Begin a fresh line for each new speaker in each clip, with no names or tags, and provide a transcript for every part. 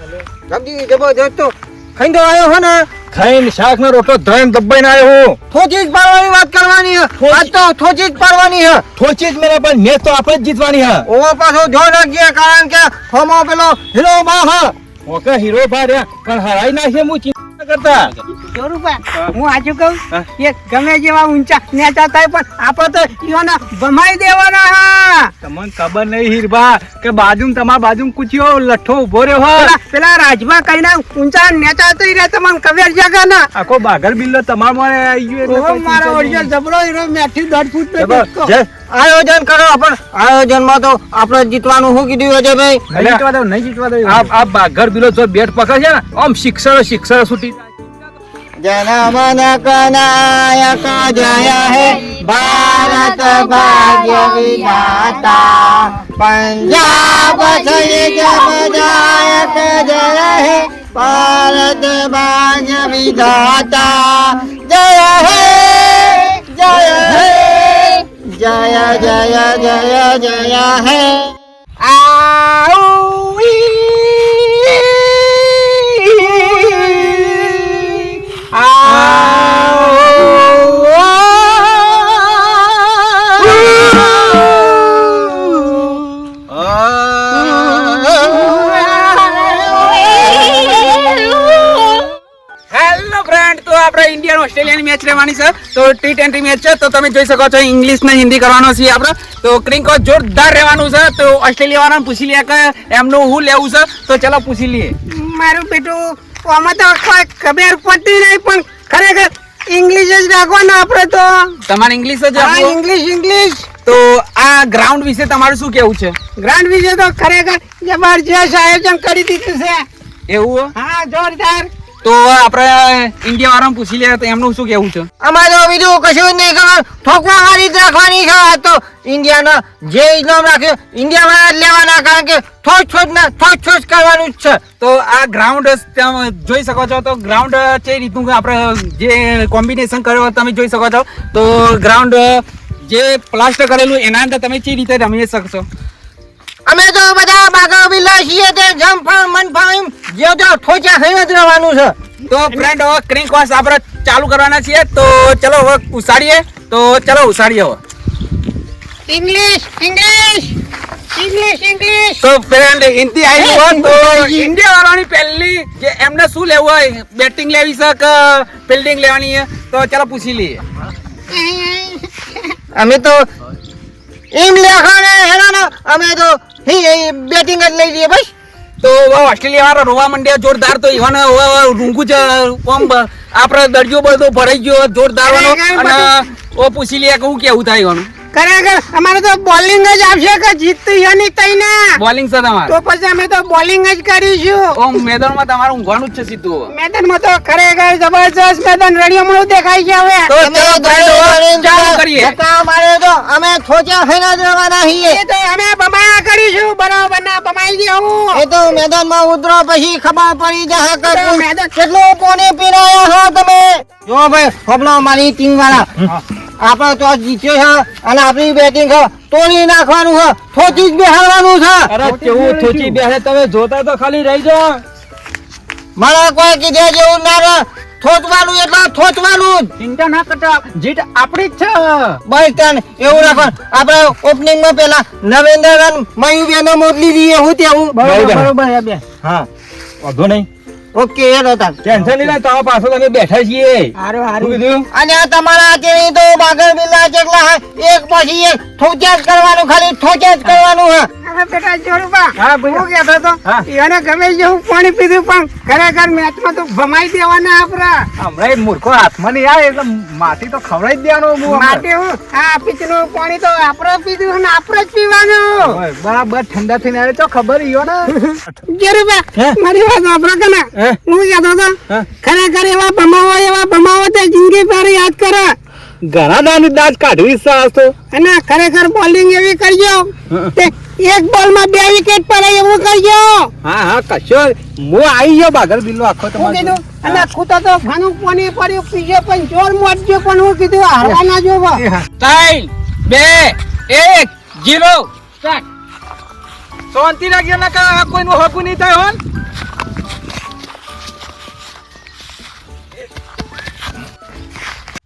જબજી જબરજસ્ત તો ખાઈને તો આવ્યો હો ને
ખાઈને શાક નો રોટલો ધોઈને દબાઈને આવ્યો હું
થોચી જ પાડવાની વાત કરવાની હે આજ તો થોચી જ પાડવાની હે
થોચી જ મેરા પણ મેચ તો આપણે જ જીતવાની હા
ઓવા પાછો ધ્યાન રાખજે કારણ કે ફોમો પેલો હીરો બા હે
ઓકે હીરો ભા રહ્યા પણ હરાઈ નાખે હું ચિંતા કરતા
જોરુબા હું આજુ કહું કે ગમે જેવા ઊંચા નેચા થાય પણ આપણે તો ઈઓને ભમાઈ દેવાના હા
તમને ખબર નહીં હીરબા કે બાજુ તમારા બાજુ કુછિયો લઠ્ઠો ઉભો રહ્યો હો
પેલા રાજભા કઈને ઊંચા નેચા થઈ રહ્યા તમને ખબર જગા ના
આખો બાગર બિલ્લો તમાર મને આવી ગયો
ઓ મારો ઓરિજિનલ જબરો હીરો મેઠી 10 ફૂટ પે દેખો
આયોજન કરો પણ આયોજનમાં તો આપણે જીતવાનું શું કીધું અજયભાઈ
નહીં જીતવા દો આ બાગર બિલ્લો જો બેટ પકડ છે ને આમ શિક્ષર છૂટી
जनमन कनायक जय हे भारत भाग्य विधाता पंजाब जयक जय हे भारत भाग्य विधाता जय हे जय हे जय जय जय जय हे
ઓસ્ટ્રેલિયાની મેચ રહેવાની છે તો T20 મેચ છે તો તમે જોઈ શકો છો ઇંગ્લિશ ને હિન્દી કરવાનો છે આપણે તો ક્રિંકો જોરદાર રહેવાનું છે તો ઓસ્ટ્રેલિયા વાળાને પૂછી લે કે એમનું હું લેવું છે તો ચલો પૂછી લઈએ મારું બેટું આમાં તો કોઈ ખબર પડતી નહીં પણ ખરેખર ઇંગ્લિશ જ રાખવાના આપણે તો તમારે ઇંગ્લિશ જ ઇંગ્લિશ તો આ ગ્રાઉન્ડ વિશે તમારું શું કેવું છે ગ્રાઉન્ડ વિશે તો ખરેખર જબરજસ્ત આયોજન કરી દીધું છે એવું હા જોરદાર તો આપણે ઇન્ડિયા વાળાને પૂછી લે તો એમનું શું કેવું છે
અમારે બીજું કશું નહીં ખબર ઠોકવા વાળી જ રાખવાની છે આ તો ઇન્ડિયાનો જે નામ રાખ્યું ઇન્ડિયા વાળા જ લેવાના કારણ કે થોચ કરવાનું જ છે
તો આ ગ્રાઉન્ડ જોઈ શકો છો તો ગ્રાઉન્ડ જે રીતનું આપણે જે કોમ્બિનેશન કર્યો તમે જોઈ શકો છો તો ગ્રાઉન્ડ જે પ્લાસ્ટર કરેલું એના અંદર તમે જે રીતે રમી શકશો
અમે તો બધા બાગા બિલ્લા છીએ તે જમફળ મનફળ જે જો ઠોચા ખાઈને જ રહેવાનું છે
તો ફ્રેન્ડ હવે ક્રિંક વાસ આપણે ચાલુ કરવાના છીએ તો ચલો હવે ઉસાડીએ તો ચલો ઉસાડીએ હવે ઇંગ્લિશ તો ફ્રેન્ડ હિન્દી આવી હોય તો ઇન્ડિયા વાળાની પહેલી કે એમને શું લેવું હોય બેટિંગ લેવી છે કે ફિલ્ડિંગ લેવાની છે તો ચલો પૂછી લઈએ
અમે તો એમ લેખાને હેરાના અમે તો બેટિંગ જ લઈ લઈએ બસ
તો ઓસ્ટ્રેલિયા વાળા રોવા માંડ્યા જોરદાર તો ઈવાને રૂંગું છે ઓમ આપણે દરજો બધો ભરાઈ ગયો જોરદાર અને ઓ પૂછી લે કે હું કેવું થાય ઈવાનું ખરેખર અમારે તો બોલિંગ જ આવશે કે જીતતી છે નહીં તઈને બોલિંગ છે તમારે તો પછી અમે તો બોલિંગ જ કરીશું ઓમ મેદાનમાં તમારું ઊંઘવાનું જ છે સીધું મેદાનમાં તો ખરેખર જબરજસ્ત મેદાન રેડિયોમાં દેખાય છે હવે તો ચાલુ કરીએ
અમારે તો અમે ઠોચા ખાઈને જ રહેવાના છીએ
એ તો અમે બમાયા કરીશું બરાબર ના બમાઈ દેવું
એ તો મેદાનમાં ઉતરો પછી ખબર પડી જશે કે મેદાન કેટલું પાણી પીરાયો છો તમે જો ભાઈ ખબલો મારી ટીમ વાળા આપણે તો જીત્યો છે અને આપણી બેટિંગ છે તોડી નાખવાનું છે થોચી જ બેહાડવાનું છે
અરે કેવું થોચી બેહે તમે જોતા તો ખાલી રહી જાઓ
મને કોઈ કીધે જેવું ના રહે થોચવાનું એટલે થોચવાનું જ
ચિંતા ના કરતા જીત આપણી જ છે
બસ તને એવું રાખો આપણે ઓપનિંગ માં પેલા નવેન્દ્ર અને મયુબેન મોકલી દઈએ હું તેવું
બરોબર બે હા વાંધો નહીં
ઓકે એનો તાર
ટેન્શન નહીં લે તમારા પાસે તમે બેઠા છીએ
હારું
શું કીધું
અને તમારા અત્યારે તો બાગર બિલ્લા જેટલા એક પછી એક ઠોચા જ કરવાનું ખાલી ઠોચા જ કરવાનું હે
હવે બેટા જોરુબા હું કહેતો તો એને ગમે જેવું પાણી પીધું પણ ખરેખર મેચમાં તો ભમાઈ દેવાના આપડા
હમણાં મૂર્ખો હાથમાં નહીં આવે એટલે માટી તો ખવડાવી જ દેવાનું
માટે હું આ પીચનું પાણી તો આપણે પીધું અને આપણે જ પીવાનું
બરાબર ઠંડા થઈને આવે તો ખબર ઈયો ને
જોરુબા મારી વાત વાપરો કે ના હું કહેતો તો ખરેખર એવા ભમાવો તે જિંદગી પર યાદ કરે
ઘણા દાજ કાઢવી છે
અને ખરેખર બોલિંગ એવી કરજો તે એક બોલમાં 2 વિકેટ પડે એવું કરજો
હા કશો હું આવી ગયો બાગર બિલ્લો આખો
હું કીધું અને ખૂતો તો ઘણું પાણી પડ્યું પીજો પણ જોર મોટજો પણ હું કીધું હારવા ના જોવો 3 2 1 0 સ્ટાર્ટ શાંતિ રાખજો ને કે કોઈનું હકુ નહીં થાય હોન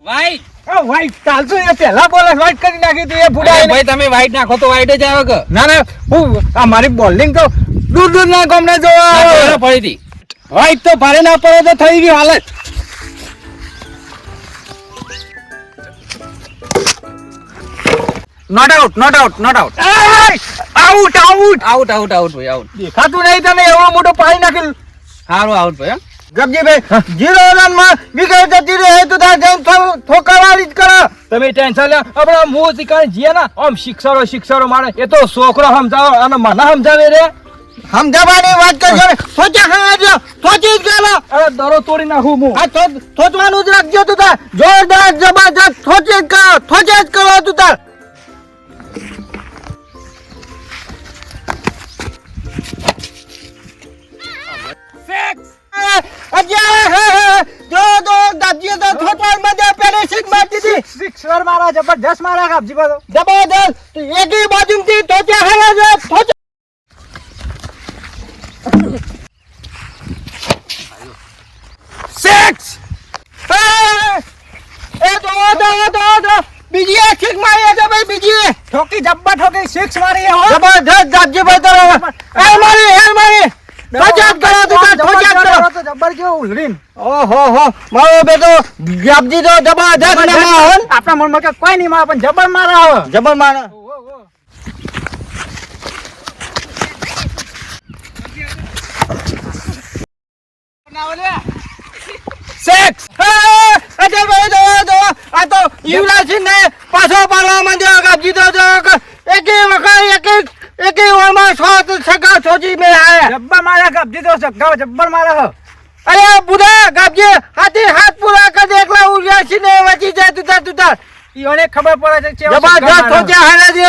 White.
વ્હાઈટ ચાલતું એ પહેલા બોલે વ્હાઈટ કરી નાખી તું એ
અરે
ફૂડા
ભાઈ તમે white નાખો તો white જ આવે કે
ના ના હું આ મારી બોલિંગ તો દૂર દૂર ના ગમને જોવા
ના,
આવે.
જોડે પડી હતી.
વ્હાઈટ તો ભારે ના પડે તો થઈ ગયું હાલત.
Not out, not out, not out.
Out out
Out, out, out ભાઈ out.
દેખાતું નહીં તને એવો મોટો પાડી નાખેલ.
સારું out ભાઈ હો.
ગપજીભાઈ 0 રનમાં વિકેટ જતી રહે તો તાર જઈને ઠોકાવાળી જ કરો.
તમે ટેન્શન લે આપણે મોં શીખાય જીએ ને આમ શિક્ષરો મારે એ તો છોકરો સમજાવો અને મને સમજાવે રે.
સમજાવવાની વાત કરજો ને સોચા ખાજો સોચી જ ગયેલો.
અરે દરો તોડી નાખું હું.
આ થોચવાનું જ રાખજો તું તાર જોરદાર જબરજસ્ત થોચે જ કરો તું તાર.
સિક્સર મારા જબરજસ્ત મારા કાપજી બધો.
જબરદસ્ત એકી બાજુથી થોચા ખાજો થોચા.
સિક્સ
બીજી એક કિક મારી છે ભાઈ બીજી
ઠોકી જબ્બા ઠોકી સિક્સ મારી હો.
જબરદસ્ત ગાબજીભાઈ તારો એ મારી થોચા જ કરો તું તાર થોચા જ કરો.
તો જબ્બર કેવું ઉલરીન.
ઓહો હો મારો બેટો ગાબજી તો જબરદસ્ત નમા હો ને.
આપણા મનમાં કે કોઈ નહીં મારે પણ જબર મારા હો.
જબર મારા
સિક્સ
અજય ભાઈ જો આ તો યુવરાજસિંહ ને પાછો પાડવા માંડ્યો ગાબજી તો એકે ઓરમાં સગા સોજી મે આયા.
જબ્બર મારા કાપજી તો સગાવ જબ્બર મારા હો.
અરે બુધા ગાબજી હાથ પૂરા કર દે એકલા યુવરાજસિંહ ને વચી જાય તું તાર
ઈઓને ખબર પડે છે કે
જબરદસ્ત થોચા હાલે છે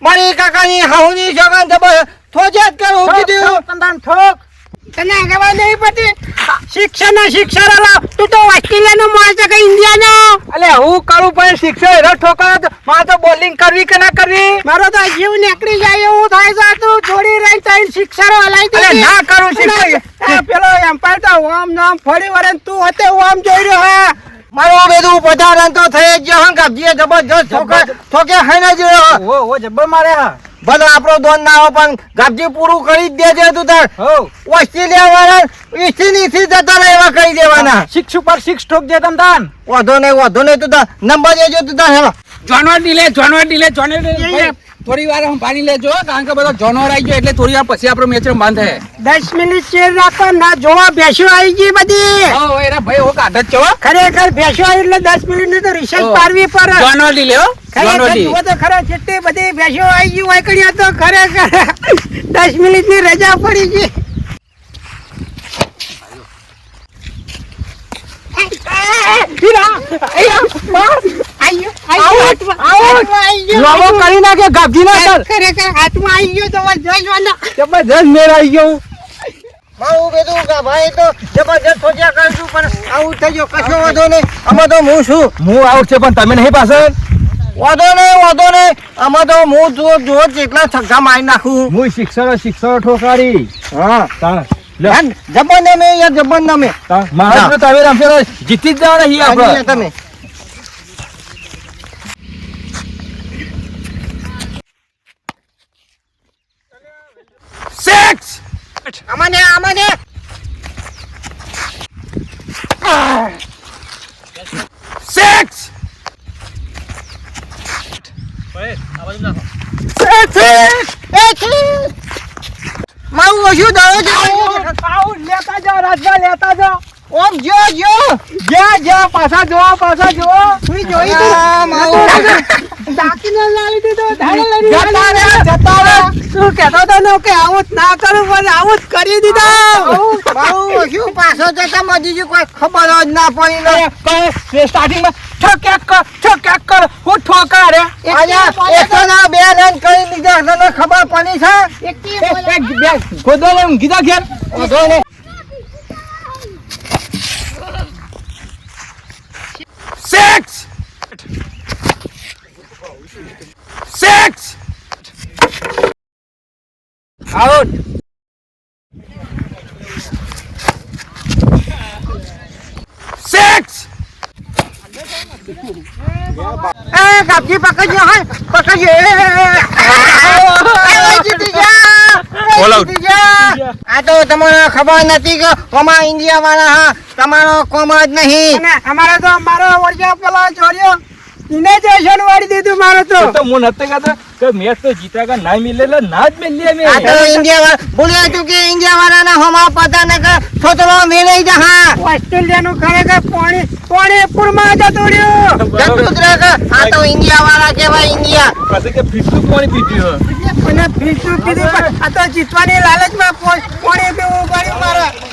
મારી કાકાની હાહુની સગા જબર થોચા જ કરું કીધું.
કંદાન ઠોક.
તને ખબર નહીં પડતી શિક્ષણ તું તો ઓસ્ટ્રેલિયાનો માણસ છે કે ઇન્ડિયાનો.
અલે હું કરું પણ શિક્ષણ એનો ઠોકર તો મારે તો બોલિંગ કરવી કે ના કરવી.
મારો તો જીવ નીકળી જાય એવું થાય છે. તું જોડી રહી તઈ શિક્ષણ હલાઈ
અરે
દીધી.
ના કરું શિક્ષણ.
પેલો એમ્પાયર તો ઓમ નામ ફરી વળે ને તું હતે ઓમ જોઈ રહ્યો હે.
મારો બેદું પધારન તો થઈ જ ગયો ગાબજીએ જબરદસ્ત ઠોકે ખાઈને જ રહ્યો.
ઓ જબ્બર મારે હા.
ભલે આપણો દોન ના હોય પણ ગાબજી પૂરું કરી જ દેજે તું તાર.
હો
ઓસ્ટ્રેલિયા વાળા ઈથી જતા રહે એવા કરી દેવાના.
સિક્સ ઉપર સિક્સ ઠોક દે તમ તાન.
વાંધો નહીં તું તાર નંબર દેજો તું તાર હેલો.
જાનવર ડીલે ભાઈ, થોડી વાર સંભાળી લેજો કારણ કે બધો જાનવર આવી ગયો એટલે થોડી વાર પછી આપણો મેચ બંધ થાય.
10 મિનિટ ચેર રાખો ના જોવા ભેંસો આવી ગઈ બધી.
હો એરા ભાઈ હો કાઢ જ છો.
ખરેખર ભેંસો આવી એટલે 10 મિનિટ ની તો રિસર્ચ પાડવી પડે.
જાનવર ડીલે હો જાનવર
ખરેખર
ડી.
જુઓ તો ખરા કેટલી બધી ભેંસો આવી ગઈ હોય કણ્યા તો ખરેખર 10 મિનિટ ની રજા પડી ગઈ.
લાવો કરી નાખે ગાબજી ના સર.
ખરેખર હાથમાં આવી ગયો તો જજવાના.
જબરજસ્ત મેર આવી ગયો.
મારું બેદું કા ભાઈ તો જબરદસ્ત ઠોક્યા કરશું પણ આવું થઈ ગયો કશો વાંધો નહીં. આમાં તો હું છું.
હું આઉટ છે પણ તમે નહીં પાછળ.
વાંધો નહીં આમાં તો હું જો જેટલા છગ્ગા મારી નાખું.
હું શિક્ષરો ઠોકારી.
હા
તાણ
જબર નમે યાર જબર નમે
મહારાજ તમે રમશો જીતી જ જવાના છીએ આપણે.
તમે
સિક્સ.
આમને
સિક્સ.
મારું ઓછું દળો છે
આઉટ લેતા જાઓ રાજભા લેતા જાઓ.
ઓમ જો
જ્યાં પાછા જો.
તું જોઈ
આ મારું
દાખીને લાવી દીધો ધાડે લઈ
જતા રે.
તું કહેતો તો ને કે આવું જ ના કરું પણ આવું જ કરી દીધો.
મારું ઓછું પાછો જતા મજી કોઈ ખબર જ ના પડી.
સ્ટાર્ટિંગમાં ઠોક્યાક કર હું ઠોકા રે.
એકસો ના 2 રન કરી લીધા તને ખબર પડી છે.
ગોદવાલે ઊંઘી જા ઘેર.
વાંધો નહીં.
સિક્સ. સિક્સ. આઉટ. સિક્સ.
એ કાપજી પકડજો હા પકડજો જીતી જા જીતી જા.
આ તો તમને ખબર નથી કે અમારા ઇન્ડિયા વાળા હા તમારો કોમ જ નહીં.
અને અમારે તો મારો ઓળખ્યો પેલો ચોર્યો એને જ એશન વાળી દીધું મારે તો
તો હું નથી કહેતો કે મેચ તો જીતા કે ના મિલે એટલે ના જ મિલે મેં.
આ તો ઇન્ડિયા વાળા બોલ્યા તું કે ઇન્ડિયા વાળાના હોમા પતા ને કે છોતરો મેલે જહા
ઓસ્ટ્રેલિયાનું ખરેખર પાણી પૂરમાં જતું રહ્યું.
જતું જ રહે કે આ તો ઇન્ડિયા વાળા કહેવાય ઇન્ડિયા.
પછી કે ફીટલું પાણી પીધું
અને ફીસું કીધું પણ આ તો જીતવાની લાલચમાં પાણી પીવું પડ્યું મારે.